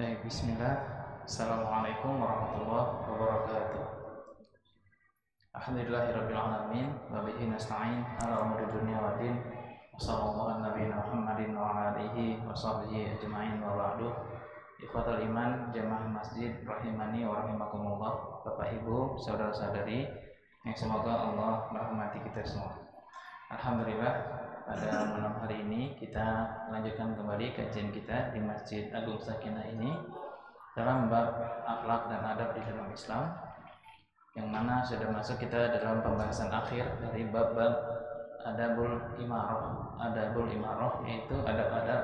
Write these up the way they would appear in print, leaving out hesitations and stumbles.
Baik, bismillah. Assalamualaikum warahmatullahi wabarakatuh. Alhamdulillahirabbil alamin wa bihi nasta'in ala umuri dunya waddin. Wassallallahu ala nabiyina Muhammadin wa ala alihi wa sahbihi ajma'in wa ba'du. Ikhwatul iman jamaah masjid rahimani wa rahimakumullah. Bapak Ibu, saudara-saudari yang semoga Allah merahmati kita semua. Alhamdulillah, pada malam hari ini kita lanjutkan kembali kajian kita di Masjid Agung Sakinah ini dalam bab akhlak dan adab di dalam Islam, yang mana sudah masuk kita dalam pembahasan akhir dari bab-bab adabul imarah, yaitu adab-adab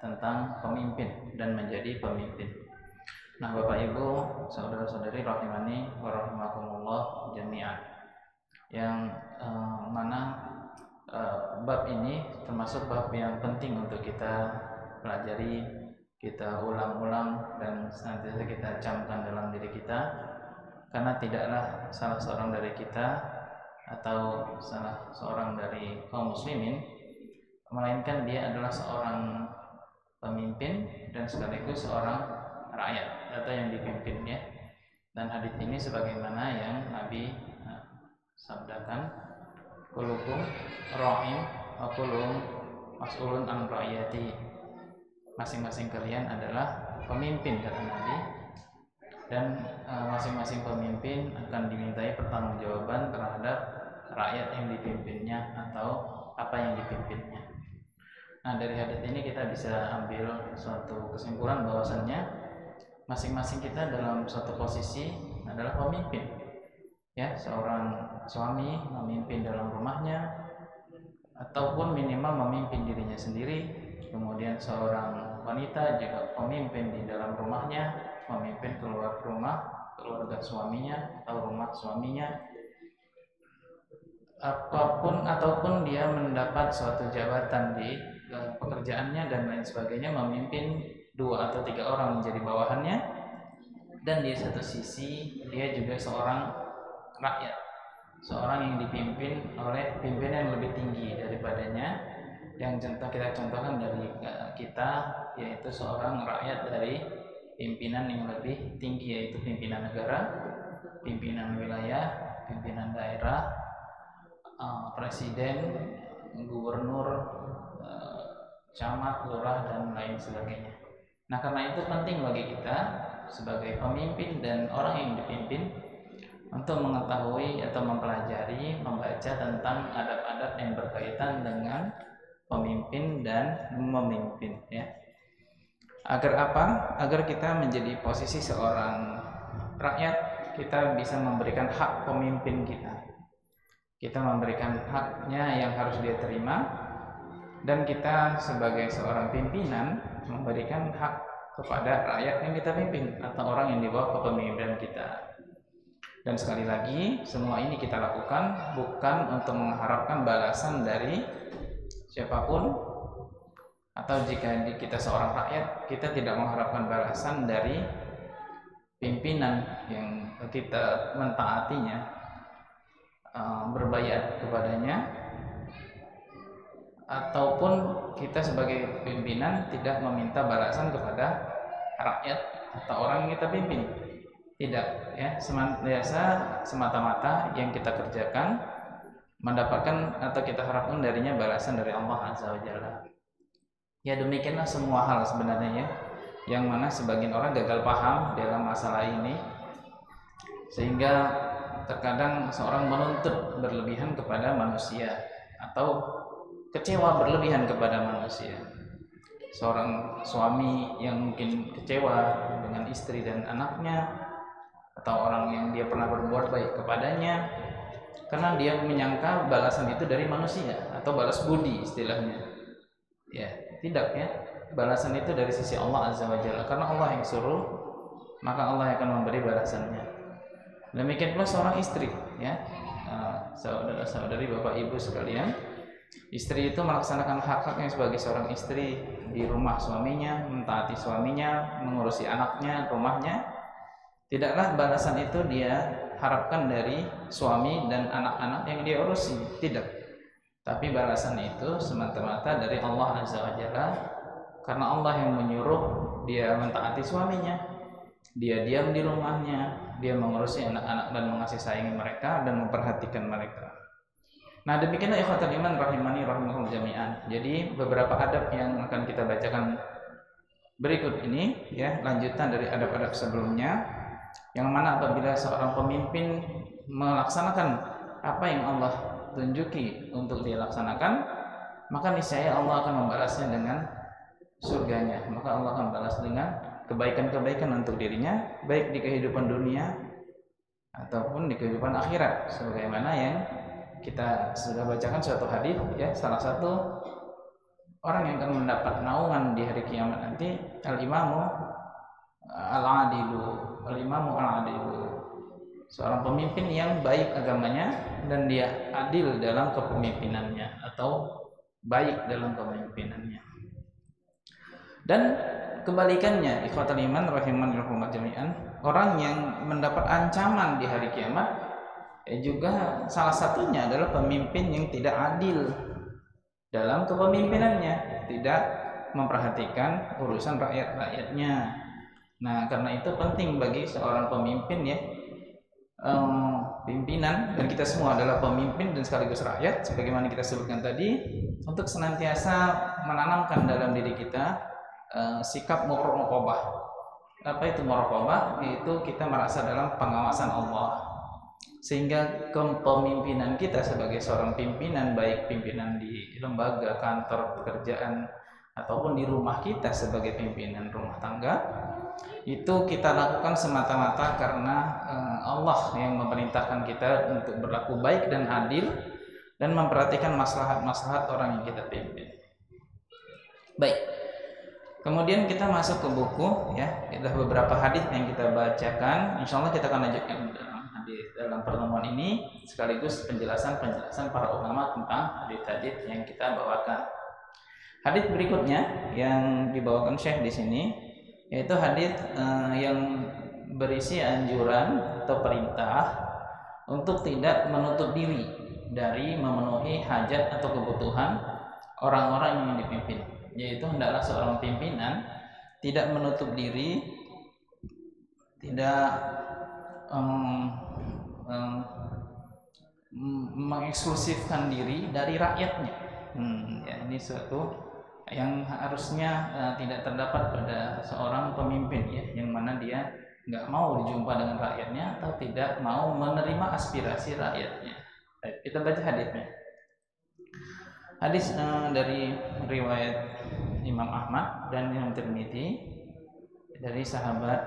tentang pemimpin dan menjadi pemimpin. Nah, Bapak Ibu, saudara-saudari rahimani wa rahimakumullah jami'an, yang mana bab ini termasuk bab yang penting untuk kita pelajari, kita ulang-ulang dan senantiasa kita camkan dalam diri kita, karena tidaklah salah seorang dari kita atau salah seorang dari kaum muslimin melainkan dia adalah seorang pemimpin dan sekaligus seorang rakyat atau yang dipimpinnya. Dan hadis ini sebagaimana yang Nabi sabdakan, kullukum ra'in wa kullukum mas'ulun an ra'iyati. Masing-masing kalian adalah pemimpin, kata Nabi, dan masing-masing pemimpin akan dimintai pertanggungjawaban terhadap rakyat yang dipimpinnya atau apa yang dipimpinnya. Nah, dari hadis ini kita bisa ambil suatu kesimpulan bahwasannya masing-masing kita dalam suatu posisi adalah pemimpin. Ya, seorang suami memimpin dalam rumahnya ataupun minimal memimpin dirinya sendiri, kemudian seorang wanita juga pemimpin di dalam rumahnya, memimpin keluarga suaminya atau rumah suaminya, apapun ataupun dia mendapat suatu jabatan di pekerjaannya dan lain sebagainya, memimpin 2 atau 3 orang menjadi bawahannya, dan di satu sisi dia juga seorang rakyat, seorang yang dipimpin oleh pimpinan yang lebih tinggi daripadanya. Yang kita contohkan dari kita, yaitu seorang rakyat dari pimpinan yang lebih tinggi, yaitu pimpinan negara, pimpinan wilayah, pimpinan daerah, presiden, gubernur, camat, lurah, dan lain sebagainya. Nah, karena itu penting bagi kita sebagai pemimpin dan orang yang dipimpin untuk mengetahui atau mempelajari, membaca tentang adab-adab yang berkaitan dengan pemimpin dan memimpin, ya. Agar apa? Agar kita menjadi posisi seorang rakyat, kita bisa memberikan hak pemimpin kita. Kita memberikan haknya yang harus dia terima, dan kita sebagai seorang pimpinan memberikan hak kepada rakyat yang kita pimpin atau orang yang dibawa kepemimpinan kita. Dan sekali lagi, semua ini kita lakukan bukan untuk mengharapkan balasan dari siapapun, atau jika kita seorang rakyat, kita tidak mengharapkan balasan dari pimpinan yang kita mentaatinya, berbayat kepadanya, ataupun kita sebagai pimpinan tidak meminta balasan kepada rakyat atau orang yang kita pimpin. Tidak, ya, semata-mata yang kita kerjakan mendapatkan atau kita harapkan darinya balasan dari Allah Azza wa Jalla. Ya, demikianlah semua hal sebenarnya, ya, yang mana sebagian orang gagal paham dalam masalah ini, sehingga terkadang seorang menuntut berlebihan kepada manusia atau kecewa berlebihan kepada manusia. Seorang suami yang mungkin kecewa dengan istri dan anaknya, atau orang yang dia pernah berbuat baik kepadanya, karena dia menyangka balasan itu dari manusia atau balas budi istilahnya. Ya, tidak, ya. Balasan itu dari sisi Allah Azza wa Jalla, karena Allah yang suruh, maka Allah akan memberi balasannya. Demikian pula seorang istri, ya. Saudara-saudari, Bapak Ibu sekalian, istri itu melaksanakan hak-haknya sebagai seorang istri di rumah suaminya, mentaati suaminya, mengurusi anaknya, rumahnya. Tidaklah balasan itu dia harapkan dari suami dan anak-anak yang dia urusi, tidak. Tapi balasan itu semata-mata dari Allah Azza wa Jalla, karena Allah yang menyuruh dia mentaati suaminya, dia diam di rumahnya, dia mengurusi anak-anak dan mengasihi sayangi mereka dan memperhatikan mereka. Nah, demikianlah ikhwatul iman rahimani rahimakumullah jami'an. Jadi beberapa adab yang akan kita bacakan berikut ini ya, lanjutan dari adab-adab sebelumnya, yang mana apabila seorang pemimpin melaksanakan apa yang Allah tunjuki untuk dia laksanakan, maka niscaya Allah akan membalasnya dengan surganya. Maka Allah akan balas dengan kebaikan-kebaikan untuk dirinya, baik di kehidupan dunia ataupun di kehidupan akhirat, sebagaimana yang kita sudah bacakan suatu hadis ya, salah satu orang yang akan mendapat naungan di hari kiamat nanti al-imamu al-adilu, seorang pemimpin yang baik agamanya dan dia adil dalam kepemimpinannya atau baik dalam kepemimpinannya. Dan kebalikannya ikhwatul iman rahimani rahimakumullah jami'an, orang yang mendapat ancaman di hari kiamat juga salah satunya adalah pemimpin yang tidak adil dalam kepemimpinannya, tidak memperhatikan urusan rakyat-rakyatnya. Nah, karena itu penting bagi seorang pemimpin ya, pimpinan, dan kita semua adalah pemimpin dan sekaligus rakyat sebagaimana kita sebutkan tadi, untuk senantiasa menanamkan dalam diri kita sikap muraqabah. Apa itu muraqabah? Yaitu kita merasa dalam pengawasan Allah, sehingga kepemimpinan kita sebagai seorang pimpinan, baik pimpinan di lembaga, kantor, pekerjaan, ataupun di rumah kita sebagai pimpinan rumah tangga, itu kita lakukan semata-mata karena Allah yang memerintahkan kita untuk berlaku baik dan adil dan memperhatikan maslahat-maslahat orang yang kita pimpin. Baik, kemudian kita masuk ke buku ya, ada beberapa hadis yang kita bacakan. Insya Allah kita akan lanjutkan dalam pertemuan ini sekaligus penjelasan para ulama tentang hadis-hadis yang kita bawakan. Hadis berikutnya yang dibawakan Syekh di sini yaitu hadis yang berisi anjuran atau perintah untuk tidak menutup diri dari memenuhi hajat atau kebutuhan orang-orang yang dipimpin. Yaitu hendaklah seorang pimpinan tidak menutup diri, tidak mengeksklusifkan diri dari rakyatnya. Ya, ini suatu yang harusnya tidak terdapat pada seorang pemimpin ya, yang mana dia nggak mau berjumpa dengan rakyatnya atau tidak mau menerima aspirasi rakyatnya. Baik, kita baca hadisnya. Hadis dari riwayat Imam Ahmad dan Imam Tirmidzi dari sahabat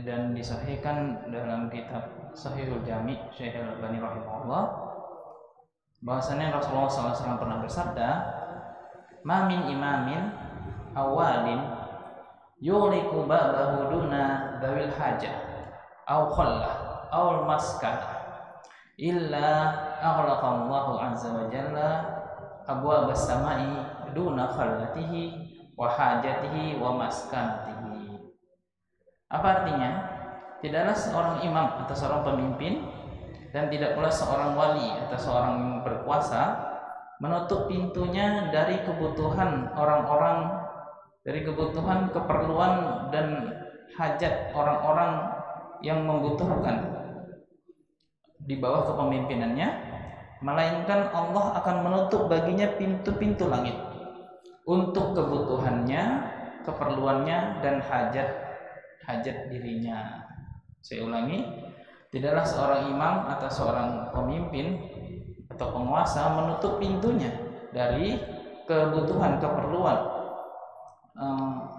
dan disahihkan dalam kitab Sahihul Jami' Syekh Al-Albani rahimahullah, bahwasanya Rasulullah SAW pernah bersabda, "Ma min imamin awalin yuliku ba'dahu duna dzawil hajah aw khallah aw maskana illa aghlaqallahu azza wa jalla abwaabas samai duna khallatihi wa hajatihi wa maskanatihi." Apa artinya? Tidaklah seorang imam atau seorang pemimpin dan tidak pula seorang wali atau seorang berkuasa menutup pintunya dari kebutuhan orang-orang, dari kebutuhan, keperluan dan hajat orang-orang yang membutuhkan di bawah kepemimpinannya, melainkan Allah akan menutup baginya pintu-pintu langit untuk kebutuhannya, keperluannya dan hajat dirinya. Saya ulangi, tidaklah seorang imam atau seorang pemimpin atau penguasa menutup pintunya dari kebutuhan, keperluan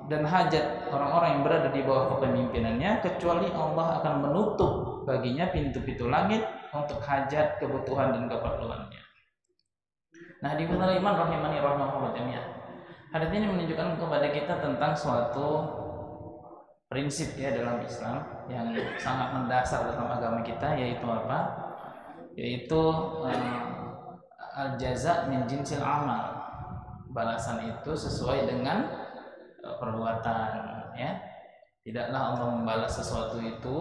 dan hajat orang-orang yang berada di bawah kepemimpinannya, kecuali Allah akan menutup baginya pintu-pintu langit untuk hajat, kebutuhan dan keperluannya. Nah, di ikhwatul iman rahimani rahimakumullah jami'an, hadis ini menunjukkan kepada kita tentang suatu prinsip ya dalam Islam yang sangat mendasar dalam agama kita, yaitu apa? Yaitu al-jaza min jinsil amal. Balasan itu sesuai dengan perbuatan ya. Tidaklah Allah membalas sesuatu itu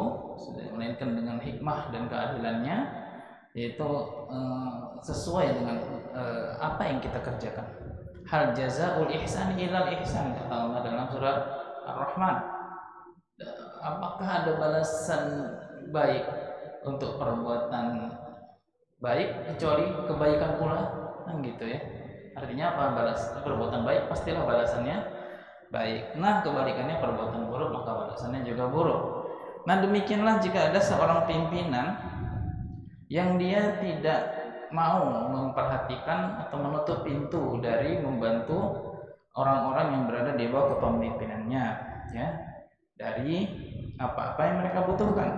melainkan dengan hikmah dan keadilannya, yaitu sesuai dengan apa yang kita kerjakan. Hal jazaul ihsan ilal ihsan, kata Allah dalam surat Ar-Rahman. Apakah ada balasan baik untuk perbuatan baik kecuali kebaikan pula? Kan gitu ya. Artinya apa? Perbuatan baik pastilah balasannya baik. Nah, kebalikannya perbuatan buruk maka balasannya juga buruk. Nah, demikianlah jika ada seorang pimpinan yang dia tidak mau memperhatikan atau menutup pintu dari membantu orang-orang yang berada di bawah kepemimpinannya, ya, dari apa-apa yang mereka butuhkan,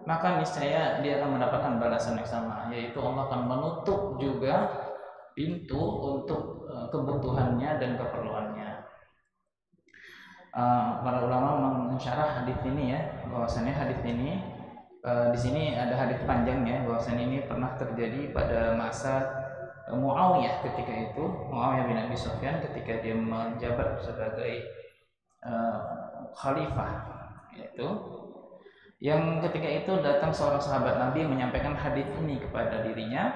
maka niscaya dia akan mendapatkan balasan yang sama, yaitu Allah akan menutup juga pintu untuk kebutuhannya dan keperluannya. Para ulama mensyarah hadis ini ya, bahwasannya hadis ini di sini ada hadis panjangnya, bahwasannya ini pernah terjadi pada masa Muawiyah ketika itu, Muawiyah bin Abi Sufyan ketika dia menjabat sebagai khalifah, yaitu yang ketika itu datang seorang sahabat Nabi menyampaikan hadis ini kepada dirinya,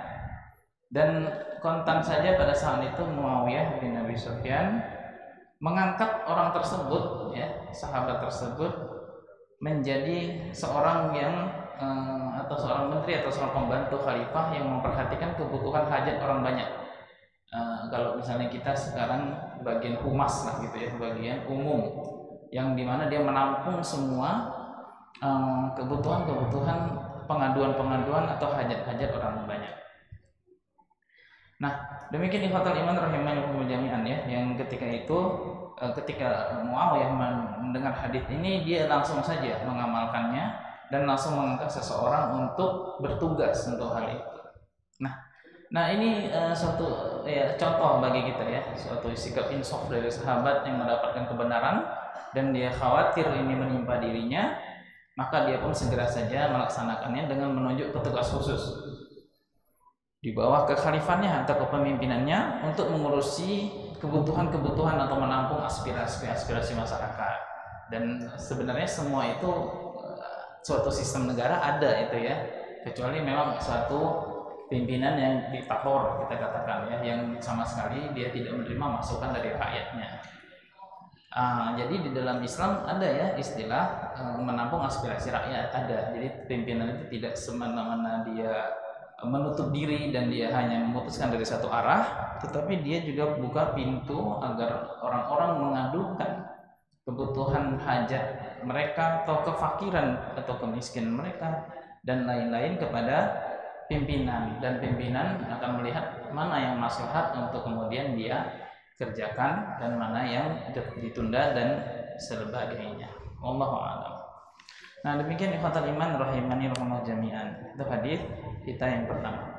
dan kontan saja pada saat itu Muawiyah bin Abi Sufyan mengangkat orang tersebut, ya, sahabat tersebut menjadi seorang yang atau seorang menteri atau seorang pembantu khalifah yang memperhatikan kebutuhan hajat orang banyak. Kalau misalnya kita sekarang bagian humas lah gitu ya, bagian umum, yang dimana dia menampung semua kebutuhan-kebutuhan, pengaduan-pengaduan atau hajat-hajat orang banyak. Nah, demikian ikhwatal iman rahimanyakumullah jami'an ya, yang ketika itu ketika Muawiyah mendengar hadis ini, dia langsung saja mengamalkannya dan langsung mengangkat seseorang untuk bertugas untuk hal itu. Nah ini suatu ya, contoh bagi kita ya, suatu sikap insaf dari sahabat yang mendapatkan kebenaran dan dia khawatir ini menimpa dirinya, maka dia pun segera saja melaksanakannya dengan menunjuk petugas khusus di bawah kekhalifannya atau kepemimpinannya untuk mengurusi kebutuhan-kebutuhan atau menampung aspirasi masyarakat. Dan sebenarnya semua itu suatu sistem negara ada itu ya, kecuali memang suatu pimpinan yang diktator kita katakan ya, yang sama sekali dia tidak menerima masukan dari rakyatnya. Jadi di dalam Islam ada ya istilah menampung aspirasi rakyat, ada. Jadi pimpinan itu tidak semena-mena dia menutup diri dan dia hanya memutuskan dari satu arah, tetapi dia juga buka pintu agar orang-orang mengadukan kebutuhan hajat mereka atau kefakiran atau kemiskinan mereka dan lain-lain kepada pimpinan, dan pimpinan akan melihat mana yang maslahat untuk kemudian dia kerjakan dan mana yang ditunda dan sebagainya. Wallahu a'lam. Nah, demikian ikhwatal iman rahimani rahimakumullah jami'an. Itu hadis kita yang pertama.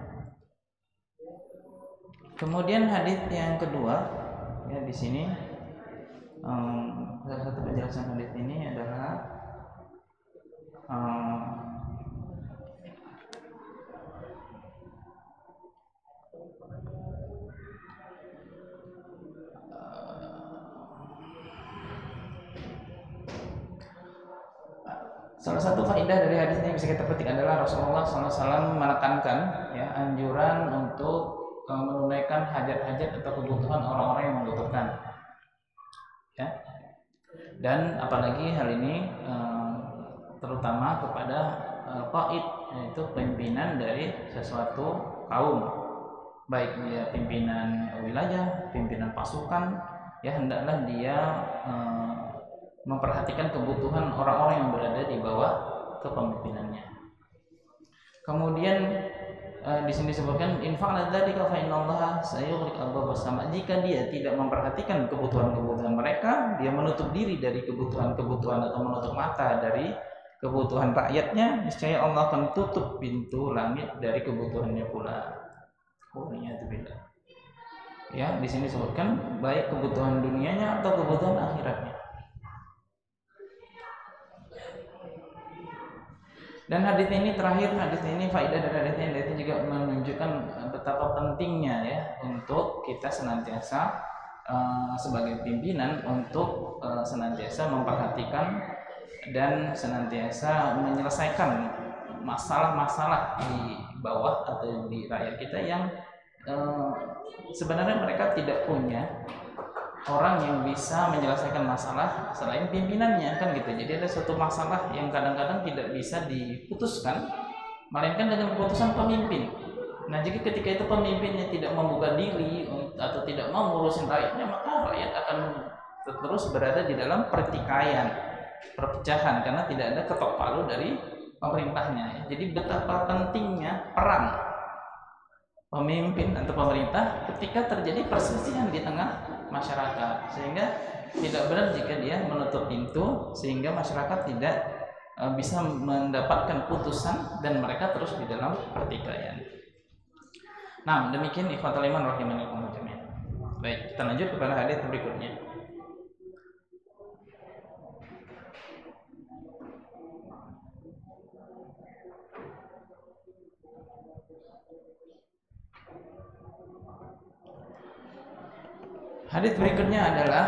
Kemudian hadis yang kedua ya, di sini salah satu penjelasan hadis ini adalah salah satu faedah dari hadis ini bisa kita petik adalah Rasulullah SAW menekankan ya anjuran untuk menunaikan hajat-hajat atau kebutuhan orang-orang yang membutuhkan, ya. Dan apalagi hal ini terutama kepada qaid, yaitu pimpinan dari sesuatu kaum, baik dia pimpinan wilayah, pimpinan pasukan, ya hendaklah dia memperhatikan kebutuhan orang-orang yang berada di bawah kepemimpinannya. Kemudian di sini disebutkan infa'ala dzalika fa innallaha sayughliq abwaab as-sama'. Jika dia tidak memperhatikan kebutuhan-kebutuhan mereka, dia menutup diri dari kebutuhan-kebutuhan atau menutup mata dari kebutuhan rakyatnya, niscaya Allah akan tutup pintu langit dari kebutuhannya pula. Waliyadzubillah. Ya, di sini disebutkan baik kebutuhan dunianya atau kebutuhan akhiratnya. Dan hadis ini terakhir, hadis ini faedah dari hadis ini itu juga menunjukkan betapa pentingnya ya untuk kita senantiasa sebagai pimpinan untuk senantiasa memperhatikan dan senantiasa menyelesaikan masalah-masalah di bawah atau di rakyat kita yang sebenarnya mereka tidak punya orang yang bisa menyelesaikan masalah selain pimpinannya, kan gitu. Jadi ada suatu masalah yang kadang-kadang tidak bisa diputuskan melainkan dengan keputusan pemimpin. Nah, jadi ketika itu pemimpinnya tidak membuka diri atau tidak mau ngurusin rakyatnya, maka rakyat akan terus berada di dalam pertikaian, perpecahan, karena tidak ada ketok palu dari pemerintahnya. Jadi betapa pentingnya peran pemimpin atau pemerintah ketika terjadi perselisihan di tengah masyarakat, sehingga tidak benar jika dia menutup pintu sehingga masyarakat tidak bisa mendapatkan putusan dan mereka terus di dalam pertikaian. Nah, demikian ikhwatul iman rahimanillah jami'an. Baik, kita lanjut kepada hadis berikutnya. Hadis berikutnya adalah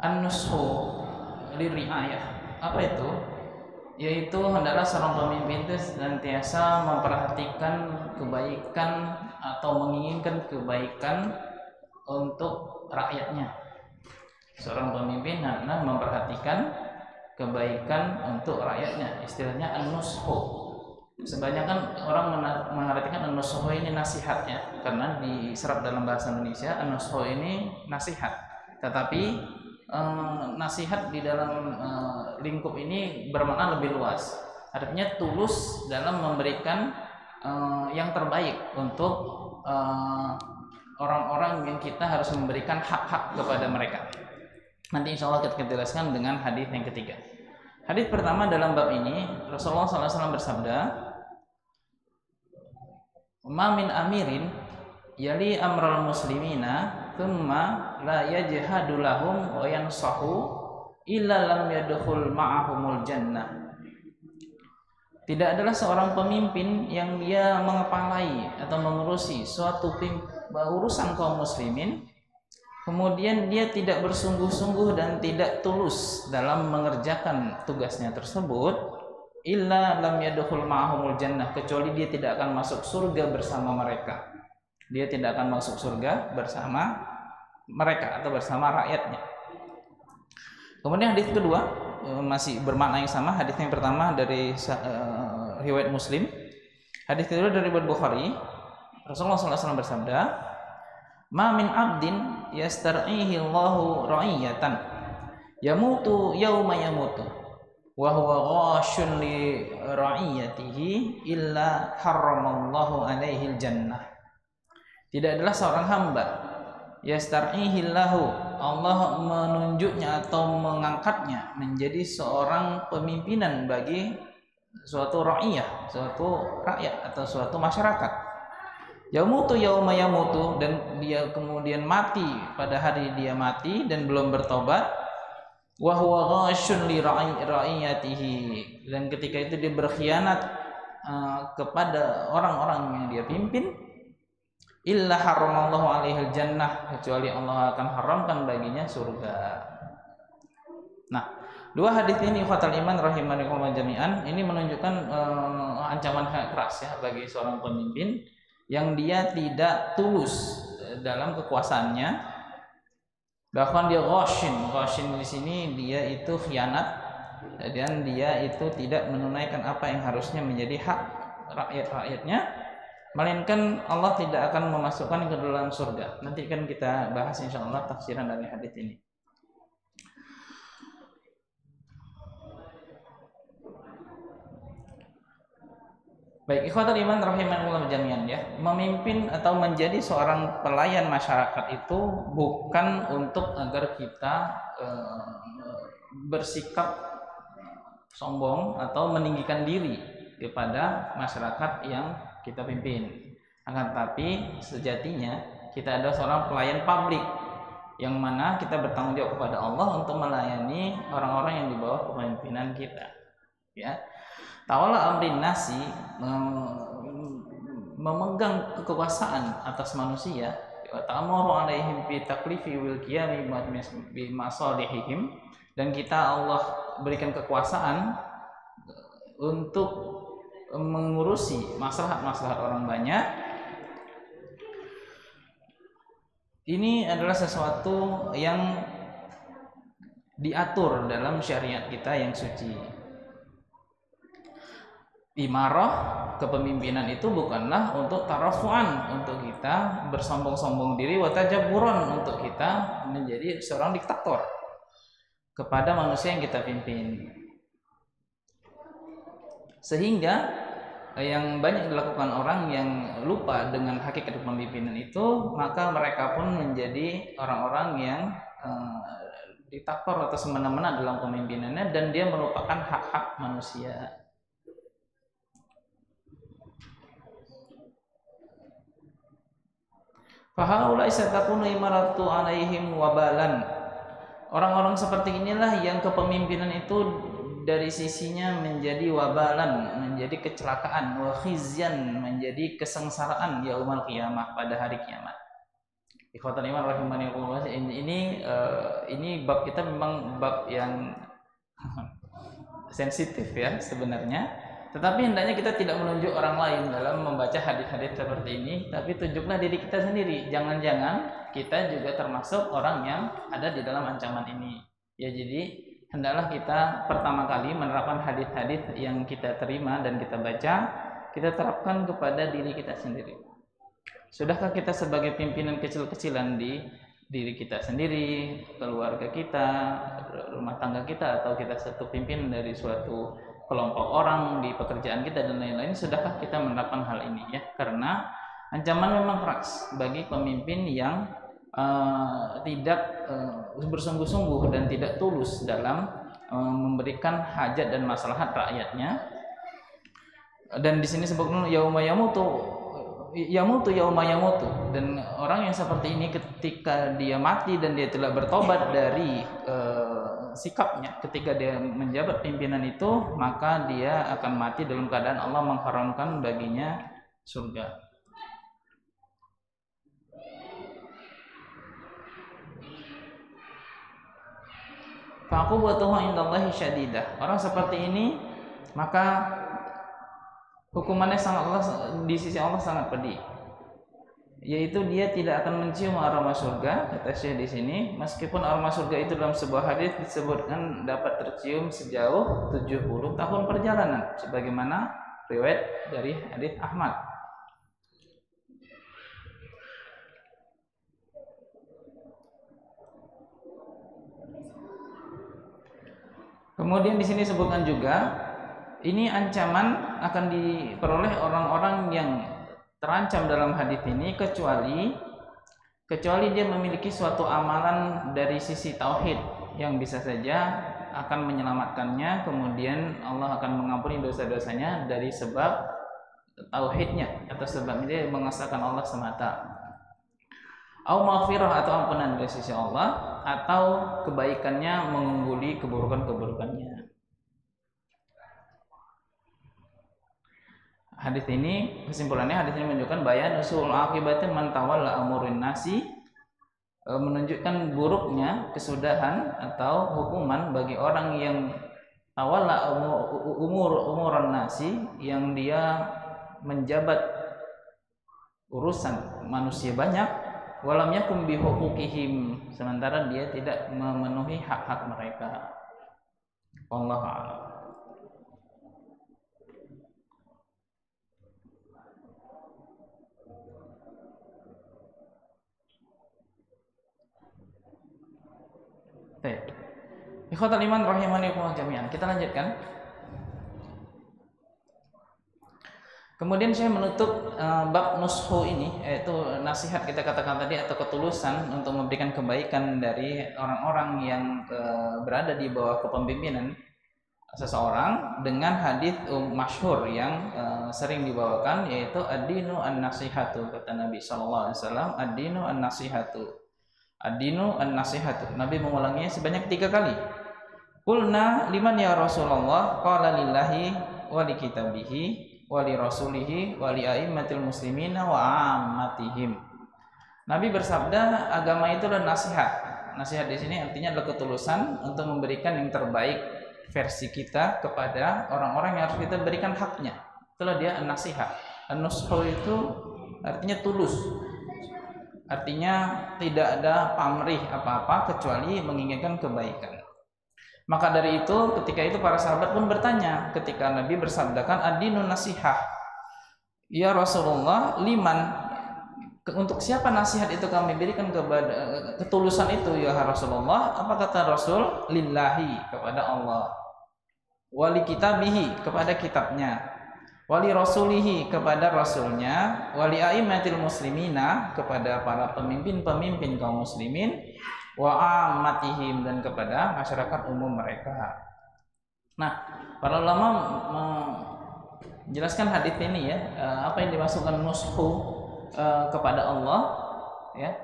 an-nushu liri'ayah. Apa itu? Yaitu hendaklah seorang pemimpin itu senantiasa memperhatikan kebaikan atau menginginkan kebaikan untuk rakyatnya. Seorang pemimpin hendaklah memperhatikan kebaikan untuk rakyatnya. Istilahnya an-nushu. Sebanyakan orang mengartikan an-nushu ini nasihat ya, karena diserap dalam bahasa Indonesia an-nushu ini nasihat. Tetapi nasihat di dalam lingkup ini bermakna lebih luas. Artinya tulus dalam memberikan yang terbaik untuk orang-orang yang kita harus memberikan hak-hak kepada mereka. Nanti insya Allah kita jelaskan dengan hadis yang ketiga. Hadis pertama dalam bab ini, Rasulullah SAW bersabda, "Ma min amirin yali amral muslimina thumma la yajhadu lahum wa yansahu illa lam yadkhul ma'ahumul jannah." Tidak adalah seorang pemimpin yang dia mengepalai atau mengurusi suatu urusan kaum muslimin, kemudian dia tidak bersungguh-sungguh dan tidak tulus dalam mengerjakan tugasnya tersebut, illa lam yadkhul ma'ahumul jannah, kecuali dia tidak akan masuk surga bersama mereka. Dia tidak akan masuk surga bersama mereka atau bersama rakyatnya. Kemudian hadis kedua masih bermakna yang sama. Hadis yang pertama dari riwayat Muslim. Hadis kedua dari riwayat Bukhari. Rasulullah SAW bersabda, "Ma min 'abdin yastar'ihi Allahu ra'iyatan yamutu yauma yamutu wa huwa ghashun li ra'iyatihi illa harramallahu 'alaihi al-jannah." Tidak adalah seorang hamba yastar'ihi Allahu, Allah menunjuknya atau mengangkatnya menjadi seorang pemimpinan bagi suatu ra'iyah, suatu rakyat atau suatu masyarakat. Yamutu yauma yamutu, dan dia kemudian mati pada hari dia mati dan belum bertobat. Wa huwa ghashun li ra'iyatihi, dan ketika itu dia berkhianat kepada orang-orang yang dia pimpin. Illa haramallahu alaihil jannah, kecuali Allah akan haramkan baginya surga. Nah, dua hadis ini ikhwatal iman rahimanillah jami'an, ini menunjukkan ancaman keras ya bagi seorang pemimpin yang dia tidak tulus dalam kekuasaannya. Bahkan dia ghashin di sini dia itu khianat, dan dia itu tidak menunaikan apa yang harusnya menjadi hak rakyat-rakyatnya, melainkan Allah tidak akan memasukkan ke dalam surga. Nanti kan kita bahas insyaallah tafsiran dari hadis ini. Baik, ikhwatul iman rahimanillah jami'an ya. Memimpin atau menjadi seorang pelayan masyarakat itu bukan untuk agar kita bersikap sombong atau meninggikan diri kepada masyarakat yang kita pimpin. Akan tetapi sejatinya kita adalah seorang pelayan publik, yang mana kita bertanggung jawab kepada Allah untuk melayani orang-orang yang di bawah kepemimpinan kita. Ya, tawalla amrin nasi, memegang kekuasaan atas manusia. Ta'amuru alaihim bi taklifi wal qiyami bi masalihihim, dan kita Allah berikan kekuasaan untuk mengurusi maslahat-maslahat orang banyak. Ini adalah sesuatu yang diatur dalam syariat kita yang suci. Imarah, kepemimpinan itu bukanlah untuk tarafuan, untuk kita bersombong-sombong diri, watajaburon, untuk kita menjadi seorang diktator kepada manusia yang kita pimpin. Sehingga yang banyak dilakukan orang yang lupa dengan hakikat kepemimpinan itu, maka mereka pun menjadi orang-orang yang diktator atau semena-mena dalam kepemimpinannya, dan dia melupakan hak-hak manusia. Fahaulai satakunu imaratu alaihim wabalan. Orang-orang seperti inilah yang kepemimpinan itu dari sisinya menjadi wabalan, menjadi kecelakaan, wa khizyan, menjadi kesengsaraan yaumal qiyamah, pada hari kiamat. Ikhwatul iman rahimanillah, ini bab kita memang bab yang sensitif ya sebenarnya. Tetapi hendaknya kita tidak menunjuk orang lain dalam membaca hadis-hadis seperti ini, tapi tunjuklah diri kita sendiri. Jangan-jangan kita juga termasuk orang yang ada di dalam ancaman ini. Ya, jadi hendaklah kita pertama kali menerapkan hadis-hadis yang kita terima dan kita baca, kita terapkan kepada diri kita sendiri. Sudahkah kita sebagai pimpinan kecil-kecilan di diri kita sendiri, keluarga kita, rumah tangga kita, atau kita satu pimpinan dari suatu kelompok orang di pekerjaan kita dan lain-lain, sudahkah kita menerapkan hal ini ya? Karena ancaman memang keras bagi pemimpin yang tidak bersungguh-sungguh dan tidak tulus dalam memberikan hajat dan maslahat rakyatnya. Dan di sini sebutkan yauma yamutu yauma yamutu, dan orang yang seperti ini ketika dia mati dan dia telah bertobat dari sikapnya ketika dia menjabat pimpinan itu, maka dia akan mati dalam keadaan Allah mengharamkan baginya surga. Fa'qubatuhu indallahi syadidah. Orang seperti ini maka hukumannya di sisi Allah sangat pedih, yaitu dia tidak akan mencium aroma surga, kata Syekh di sini, meskipun aroma surga itu dalam sebuah hadis disebutkan dapat tercium sejauh 70 tahun perjalanan, sebagaimana riwayat dari hadis Ahmad. Kemudian di sini disebutkan juga, ini ancaman akan diperoleh orang-orang yang terancam dalam hadis ini kecuali dia memiliki suatu amalan dari sisi tauhid yang bisa saja akan menyelamatkannya, kemudian Allah akan mengampuni dosa-dosanya dari sebab tauhidnya atau sebab dia mengesahkan Allah semata. Au maghfirah, atau ampunan dari sisi Allah, atau kebaikannya mengungguli keburukan-keburukannya. Hadis ini, kesimpulannya hadis ini menunjukkan bayan usul akibatnya man tawalla amurin nasi, menunjukkan buruknya kesudahan atau hukuman bagi orang yang tawalla umuran nasi, yang dia menjabat urusan manusia banyak, walam yakum bi huquqihim, sementara dia tidak memenuhi hak-hak mereka. Wallahu a'lam. Baik. Ikhwatul iman rahimanillah jami'an. Kita lanjutkan. Kemudian saya menutup bab nushu ini, yaitu nasihat kita katakan tadi, atau ketulusan untuk memberikan kebaikan dari orang-orang yang berada di bawah kepemimpinan seseorang, dengan hadis masyhur yang sering dibawakan, yaitu ad-dinu an-nasihatu, kata Nabi SAW, ad-dinu an-nasihatu, ad-dinu an-nasihatu. Nabi mengulanginya sebanyak 3 kali. Qulna liman ya Rasulullah? Qala lillahi wa li kitabihi wali rasulihi wali a'immatil muslimina wa ammatihim. Nabi bersabda, agama itu adalah nasihat. Nasihat di sini artinya adalah ketulusan untuk memberikan yang terbaik versi kita kepada orang-orang yang harus kita berikan haknya. Itulah dia nasihat. An-nushu itu artinya tulus. Artinya tidak ada pamrih apa-apa kecuali menginginkan kebaikan. Maka dari itu ketika itu para sahabat pun bertanya ketika Nabi bersabdakan ad-dinun nasihah. Ya Rasulullah, liman, untuk siapa nasihat itu kami berikan kepada ketulusan itu ya Rasulullah? Apa kata Rasul? Lillahi, kepada Allah. Wali kitabihi, kepada kitabnya. Wali rasulihi, kepada rasulnya. Wali a'immatil muslimina, kepada para pemimpin-pemimpin kaum muslimin. Wa ammatihim, dan kepada masyarakat umum mereka. Nah, para ulama menjelaskan hadis ini ya, apa yang dimaksudkan nushu kepada Allah ya.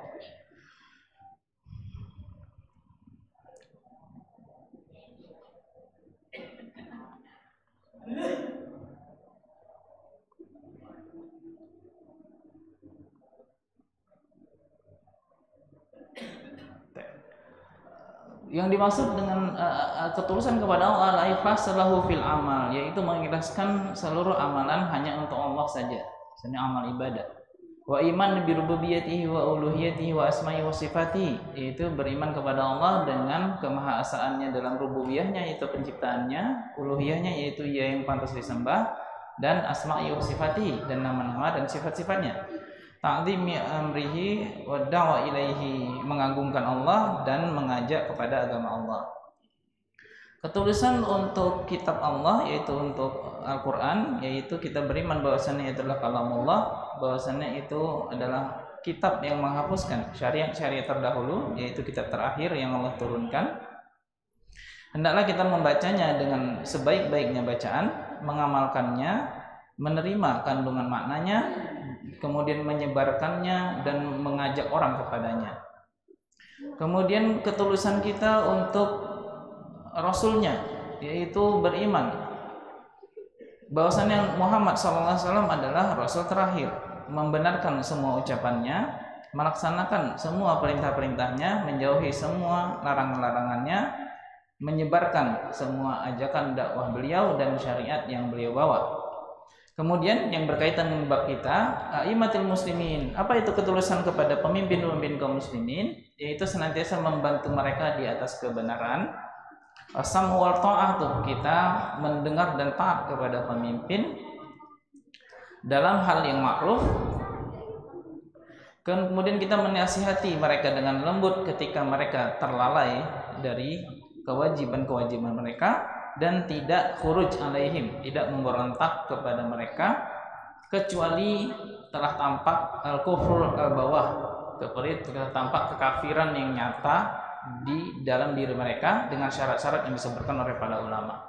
Yang dimaksud dengan ketulusan kepada Allah al-ikhlas lahu fil amal, yaitu mengikhlaskan seluruh amalan hanya untuk Allah saja, misalnya amal ibadah. Wa iman bi rububiyyatihi wa uluhiyyatihi wa asma'i wa sifatihi, yaitu beriman kepada Allah dengan kemahaasaannya dalam rububiyahnya, yaitu penciptaannya, uluhiyahnya, yaitu Ia yang pantas disembah, dan asma'i wa sifatihi, dan nama-nama dan sifat-sifatnya. Ta'zimi amrihi wa da'wa ilaihi, mengagungkan Allah dan mengajak kepada agama Allah. Ketulusan untuk kitab Allah, yaitu untuk Al-Quran, yaitu kita beriman bahwasannya itu adalah kalamullah, bahwasannya itu adalah kitab yang menghapuskan syariat-syariat terdahulu, yaitu kitab terakhir yang Allah turunkan. Hendaklah kita membacanya dengan sebaik-baiknya bacaan, mengamalkannya, menerima kandungan maknanya, kemudian menyebarkannya dan mengajak orang kepadanya. Kemudian ketulusan kita untuk Rasulnya, yaitu beriman bahwasannya Muhammad SAW adalah Rasul terakhir, membenarkan semua ucapannya, melaksanakan semua perintah-perintahnya, menjauhi semua larangan-larangannya, menyebarkan semua ajakan dakwah beliau dan syariat yang beliau bawa. Kemudian yang berkaitan dengan bab kita, a'immatul muslimin. Apa itu ketulusan kepada pemimpin-pemimpin kaum muslimin? Yaitu senantiasa membantu mereka di atas kebenaran. As-sam'u wal ta'ah, tuh kita mendengar dan taat kepada pemimpin dalam hal yang ma'ruf. Kemudian kita menasihati mereka dengan lembut ketika mereka terlalai dari kewajiban-kewajiban mereka, dan tidak khuruj alaihim, tidak memberontak kepada mereka kecuali telah tampak al-kufur al-bawah, telah tampak kekafiran yang nyata di dalam diri mereka dengan syarat-syarat yang disebutkan oleh para ulama.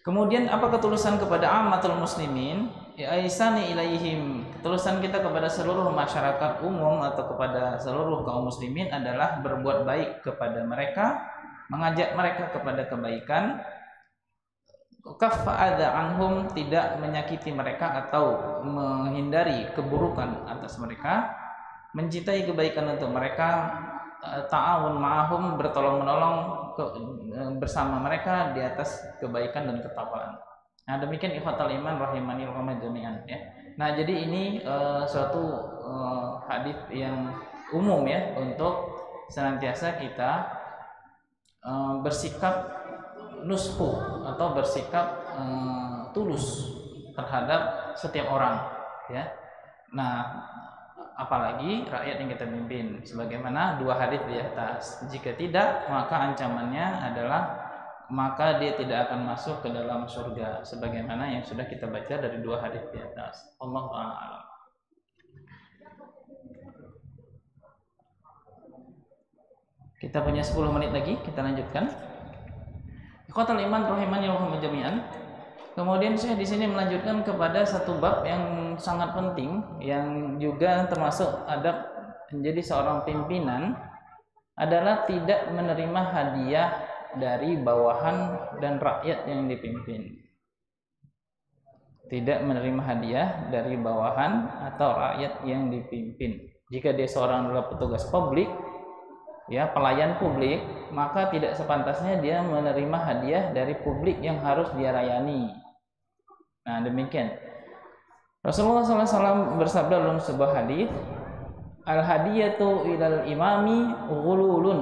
Kemudian apa ketulusan kepada ammatul muslimin? Ya aisani ilaihim, ketulusan kita kepada seluruh masyarakat umum atau kepada seluruh kaum muslimin adalah berbuat baik kepada mereka, mengajak mereka kepada kebaikan, kaffa adza anhum, tidak menyakiti mereka atau menghindari keburukan atas mereka, mencintai kebaikan untuk mereka, ta'awun ma'ahum, bertolong-menolong bersama mereka di atas kebaikan dan ketakwaan. Nah, demikian ikhwatal iman rahimani wa jami'an ya. Nah, jadi ini suatu hadis yang umum ya, untuk senantiasa kita bersikap nushu atau bersikap tulus terhadap setiap orang ya. Nah, apalagi rakyat yang kita pimpin, sebagaimana dua hadis di atas. Jika tidak, maka ancamannya adalah maka dia tidak akan masuk ke dalam surga, sebagaimana yang sudah kita baca dari dua hadis di atas. Allahu a'lam. Kita punya 10 menit lagi, kita lanjutkan. Ikhwatul iman rahimani wa jami'an. Kemudian saya di sini melanjutkan kepada satu bab yang sangat penting, yang juga termasuk adab menjadi seorang pimpinan, adalah tidak menerima hadiah dari bawahan dan rakyat yang dipimpin. Tidak menerima hadiah dari bawahan atau rakyat yang dipimpin. Jika dia seorang adalah petugas publik, ya, pelayan publik, maka tidak sepantasnya dia menerima hadiah dari publik yang harus dia layani. Nah, demikian Rasulullah SAW bersabda dalam sebuah hadis, Al-hadiyatu ilal imami ghululun.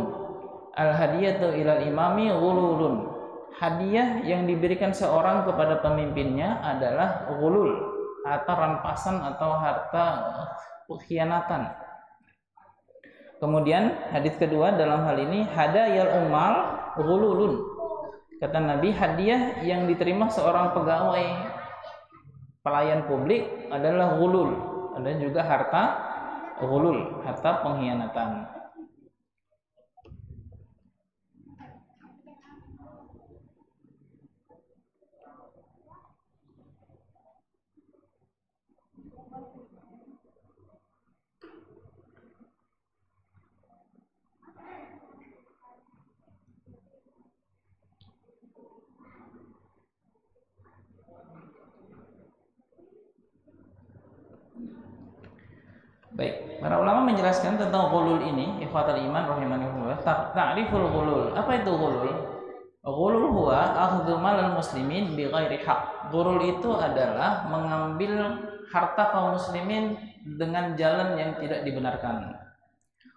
Al-hadiyatu ilal imami ghululun. Hadiah yang diberikan seorang kepada pemimpinnya adalah ghulul, atau rampasan atau harta pengkhianatan. Kemudian hadis kedua dalam hal ini, hadayal umal ghululun. Kata Nabi, hadiah yang diterima seorang pegawai pelayan publik adalah ghulul. Ada juga harta ghulul, harta pengkhianatan. Baik, para ulama menjelaskan tentang ghulul ini, ikhwatul iman rahimanillah. Ta'riful ghulul. Apa itu ghulul? Ghulul huwa akhdhu malal muslimin bi ghairi haq. Ghulul itu adalah mengambil harta kaum muslimin dengan jalan yang tidak dibenarkan.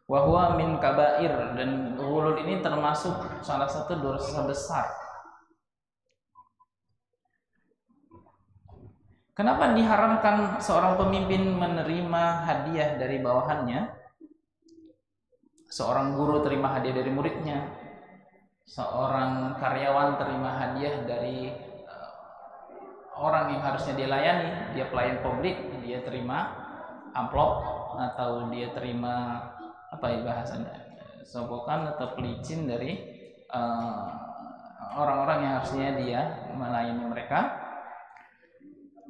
Wa huwa min kabair, dan ghulul ini termasuk salah satu dosa besar. Kenapa diharamkan seorang pemimpin menerima hadiah dari bawahannya? Seorang guru terima hadiah dari muridnya, seorang karyawan terima hadiah dari orang yang harusnya dia layani, dia pelayan publik, dia terima amplop atau dia terima apa ya bahasanya, sogokan atau pelicin dari orang-orang yang harusnya dia melayani mereka.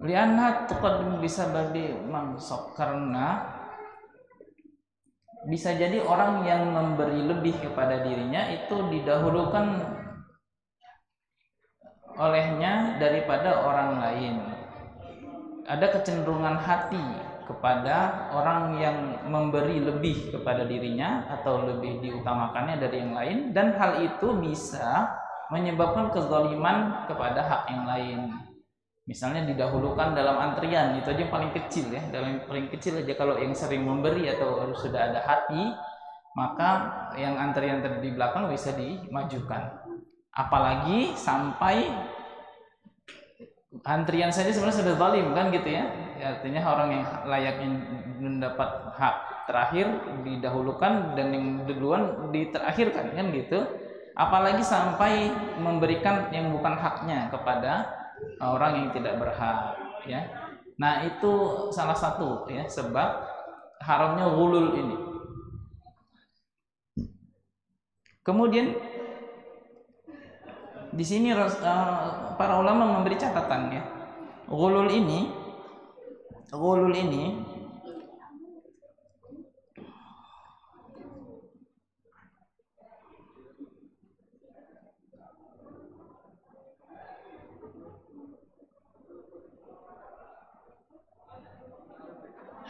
Lianna tuqaddim bisababi mansab, karena bisa jadi orang yang memberi lebih kepada dirinya itu didahulukan olehnya daripada orang lain. Ada kecenderungan hati kepada orang yang memberi lebih kepada dirinya atau lebih diutamakannya dari yang lain, dan hal itu bisa menyebabkan kezaliman kepada hak yang lain. Misalnya didahulukan dalam antrian, itu aja yang paling kecil ya. Dalam yang paling kecil aja, kalau yang sering memberi atau sudah ada hati, maka yang antrian di belakang bisa dimajukan. Apalagi sampai antrian saja sebenarnya sudah zalim kan gitu ya. Artinya orang yang layaknya mendapat hak terakhir didahulukan dan yang duluan diterakhirkan kan gitu. Apalagi sampai memberikan yang bukan haknya kepada orang yang tidak berhak ya. Nah, itu salah satu ya sebab haramnya ghulul ini. Kemudian di sini para ulama memberi catatan ya. Ghulul ini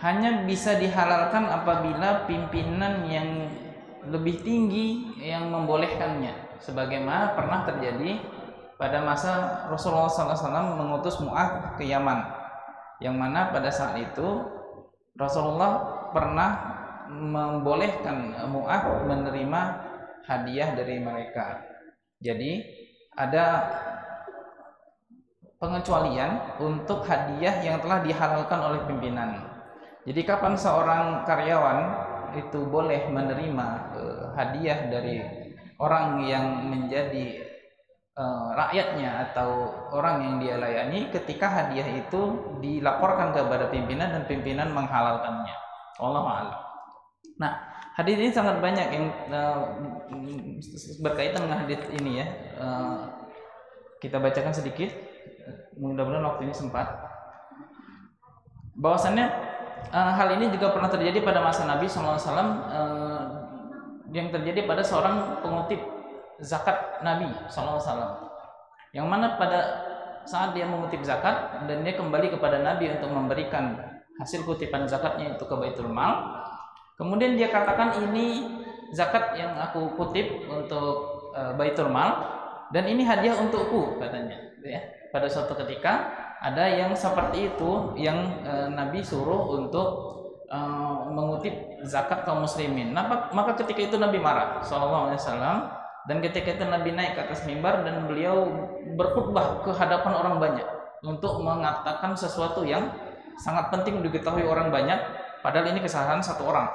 hanya bisa dihalalkan apabila pimpinan yang lebih tinggi yang membolehkannya, sebagaimana pernah terjadi pada masa Rasulullah SAW mengutus Mu'adz ke Yaman, yang mana pada saat itu Rasulullah pernah membolehkan Mu'adz menerima hadiah dari mereka. Jadi ada pengecualian untuk hadiah yang telah dihalalkan oleh pimpinan. Jadi kapan seorang karyawan itu boleh menerima hadiah dari orang yang menjadi rakyatnya atau orang yang dia layani, ketika hadiah itu dilaporkan kepada pimpinan dan pimpinan menghalalkannya. Wallahu a'lam. Nah, hadis ini sangat banyak yang berkaitan dengan hadis ini ya. Kita bacakan sedikit, mudah-mudahan waktu ini sempat. Bahwasannya hal ini juga pernah terjadi pada masa Nabi SAW, yang terjadi pada seorang pengutip zakat Nabi SAW, yang mana pada saat dia mengutip zakat dan dia kembali kepada Nabi untuk memberikan hasil kutipan zakatnya itu ke Baitul Mal, kemudian dia katakan, ini zakat yang aku kutip untuk Baitul Mal dan ini hadiah untukku, katanya ya. Pada suatu ketika ada yang seperti itu yang Nabi suruh untuk mengutip zakat kaum muslimin. Maka ketika itu Nabi marah sallallahu alaihi wasallam, dan ketika itu Nabi naik ke atas mimbar dan beliau berkhutbah ke hadapan orang banyak untuk mengatakan sesuatu yang sangat penting diketahui orang banyak, padahal ini kesalahan satu orang.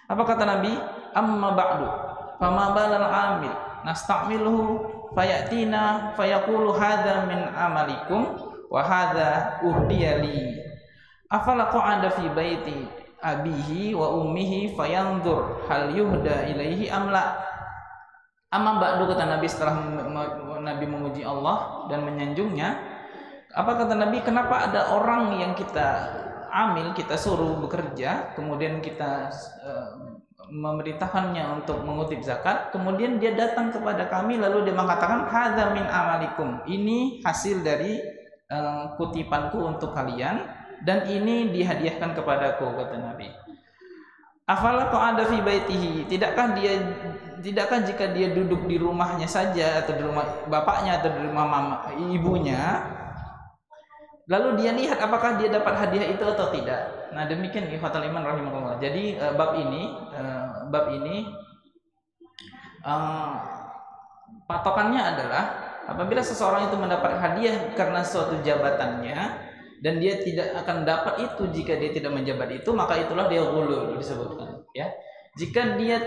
Apa kata Nabi? Amma ba'du fama balal amil nasta'miluhu fayatina fayaqulu hadza min amalikum wa hadza uhdiyali afala qa'ada fi baiti abihi wa ummihi fayanzur hal yuhda ilaihi amla. Amma ba'du, kata Nabi setelah Nabi memuji Allah dan menyanjungnya. Apa kata Nabi? Kenapa ada orang yang kita amil, kita suruh bekerja, kemudian kita memerintahkannya untuk mengutip zakat, kemudian dia datang kepada kami lalu dia mengatakan hadza min amalikum, ini hasil dari kutipanku untuk kalian dan ini dihadiahkan kepadaku, kata Nabi. Afala qa'ada fi baitihi, tidakkah jika dia duduk di rumahnya saja atau di rumah bapaknya atau di rumah ibunya, lalu dia lihat apakah dia dapat hadiah itu atau tidak. Nah, demikian ikhwatul iman rahimahullah. Jadi bab ini patokannya adalah apabila seseorang itu mendapat hadiah karena suatu jabatannya dan dia tidak akan dapat itu jika dia tidak menjabat itu, maka itulah dia ghulul disebutkan, ya. Jika dia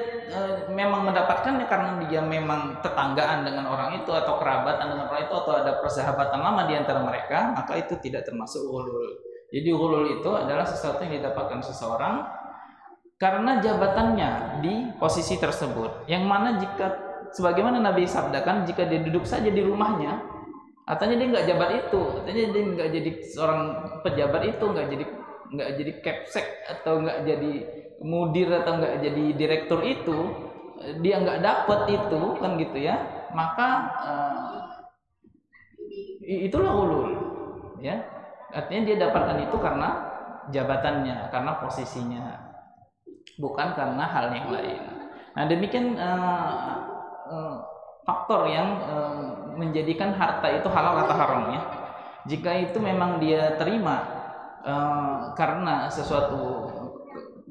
memang mendapatkannya karena dia memang tetanggaan dengan orang itu atau kerabatan dengan orang itu atau ada persahabatan lama di antara mereka, maka itu tidak termasuk ghulul. Jadi ghulul itu adalah sesuatu yang didapatkan seseorang karena jabatannya di posisi tersebut, yang mana jika sebagaimana Nabi sabdakan, jika dia duduk saja di rumahnya, artinya dia nggak jabat itu, artinya dia nggak jadi seorang pejabat itu, nggak jadi kepsek atau nggak jadi mudir atau nggak jadi direktur itu, dia nggak dapat itu, kan gitu ya, maka itulah ulul, ya. Artinya dia dapatkan itu karena jabatannya, karena posisinya, bukan karena hal yang lain. Nah, demikian faktor yang menjadikan harta itu halal atau haram, ya. Jika itu memang dia terima karena sesuatu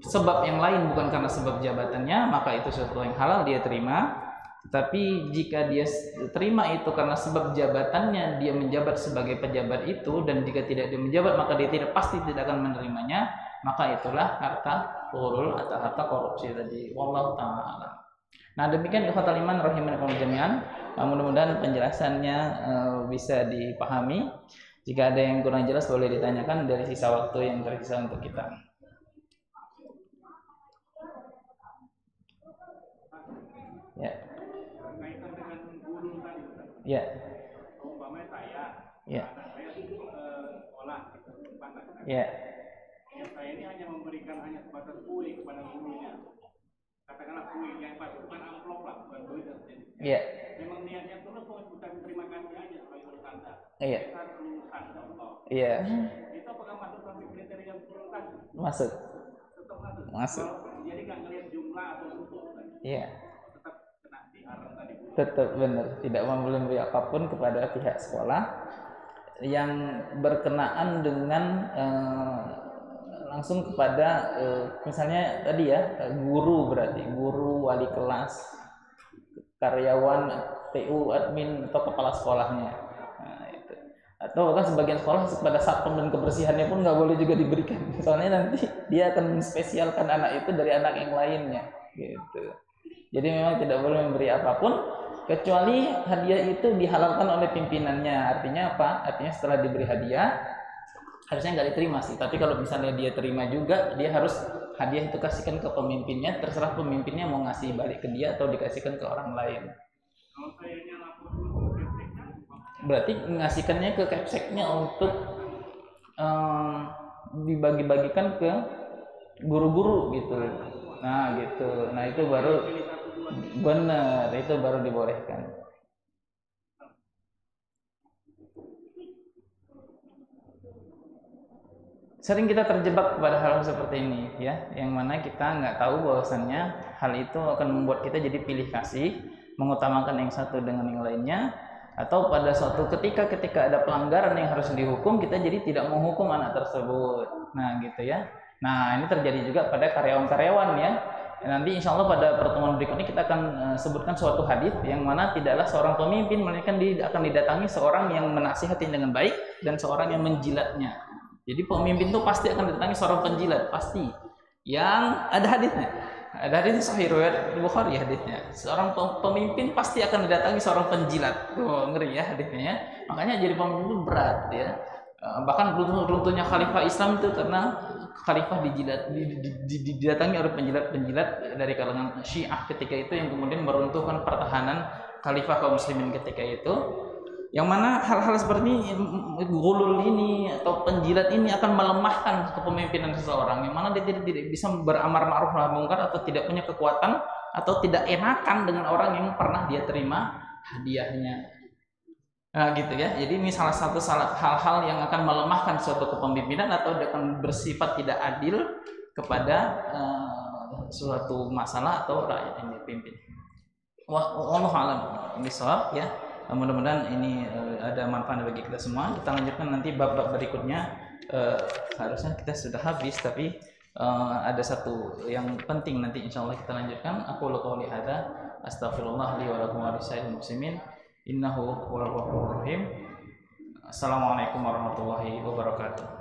sebab yang lain bukan karena sebab jabatannya, maka itu sesuatu yang halal dia terima. Tapi jika dia terima itu karena sebab jabatannya, dia menjabat sebagai pejabat itu, dan jika tidak dia menjabat maka dia pasti tidak akan menerimanya, maka itulah harta ghulul atau harta korupsi tadi. Wallahu ta'ala. Nah, demikian ikhwatul iman rahimakumullah jami'an. Mudah-mudahan penjelasannya bisa dipahami. Jika ada yang kurang jelas boleh ditanyakan dari sisa waktu yang tersisa untuk kita. Ya. Kaitan dengan guru tadi, ya. Umpamanya saya, ya. anak saya sekolah di tempat kan. Ya. Saya ini hanya memberikan sebatas kue kepada gurunya. Katakanlah kue yang pas, bukan amplop lah, bukan duit dan sebagainya. Iya. Memang niatnya tulus bukan terima kasih aja sebagai bertanda. Iya. Kita kelulusan Allah. Iya. Itu apakah masuk dalam kriteria kelulusan? Masuk. Tetap masuk. Masuk. Jadi nggak ngelihat jumlah atau bentuk. Iya. Tetap kena diharam tadi. Tetap benar, tidak memberi apapun kepada pihak sekolah yang berkenaan dengan langsung kepada misalnya tadi ya, guru, berarti guru, wali kelas, karyawan TU, admin atau kepala sekolahnya. Nah, itu. Atau bahkan sebagian sekolah pada satpam dan kebersihannya pun nggak boleh juga diberikan. Soalnya nanti dia akan menspesialkan anak itu dari anak yang lainnya, gitu. Jadi memang tidak boleh memberi apapun kecuali hadiah itu dihalalkan oleh pimpinannya. Artinya apa? Artinya setelah diberi hadiah harusnya nggak diterima sih. Tapi kalau misalnya dia terima juga, dia harus hadiah itu kasihkan ke pemimpinnya. Terserah pemimpinnya mau ngasih balik ke dia atau dikasihkan ke orang lain. Kalau sayanya lapor ke kepseknya, berarti ngasihkannya ke kepseknya untuk dibagi-bagikan ke guru-guru gitu. Nah gitu. Nah itu baru benar, itu baru dibolehkan. Sering kita terjebak kepada hal seperti ini, ya, yang mana kita nggak tahu bahwasannya hal itu akan membuat kita jadi pilih kasih, mengutamakan yang satu dengan yang lainnya, atau pada suatu ketika ada pelanggaran yang harus dihukum, kita jadi tidak menghukum anak tersebut. Nah gitu ya. Nah, ini terjadi juga pada karyawan-karyawan ya. Nanti insya Allah pada pertemuan berikutnya kita akan sebutkan suatu hadis yang mana tidaklah seorang pemimpin melainkan akan didatangi seorang yang menasihati dengan baik dan seorang yang menjilatnya. Jadi pemimpin itu pasti akan didatangi seorang penjilat, pasti. Yang ada hadisnya. Ada hadis sahih riwayat Bukhari hadisnya. Seorang pemimpin pasti akan didatangi seorang penjilat. Oh, ngeri ya hadisnya ya. Makanya jadi pemimpin itu berat ya. Bahkan runtuhnya khalifah Islam itu karena khalifah didatangi oleh penjilat-penjilat dari kalangan Syiah ketika itu yang kemudian meruntuhkan pertahanan khalifah kaum muslimin ketika itu, yang mana hal-hal seperti ini, gulul ini atau penjilat ini akan melemahkan kepemimpinan seseorang, yang mana dia tidak bisa beramar ma'ruf nahi mungkar atau tidak punya kekuatan atau tidak enakan dengan orang yang pernah dia terima hadiahnya. Nah, gitu ya. Jadi ini salah satu hal-hal yang akan melemahkan suatu kepemimpinan atau akan bersifat tidak adil kepada suatu masalah atau rakyat yang dipimpin. Wallahu a'lam bishawab ya. Mudah-mudahan ini ada manfaat bagi kita semua. Kita lanjutkan nanti bab-bab berikutnya. Harusnya kita sudah habis, tapi ada satu yang penting nanti insyaallah kita lanjutkan. Aku qouli hadza astaghfirullah li wa lakum wa lisa'il muslimin. Innahu huwal ghafurur rahim. Assalamualaikum warahmatullahi wabarakatuh.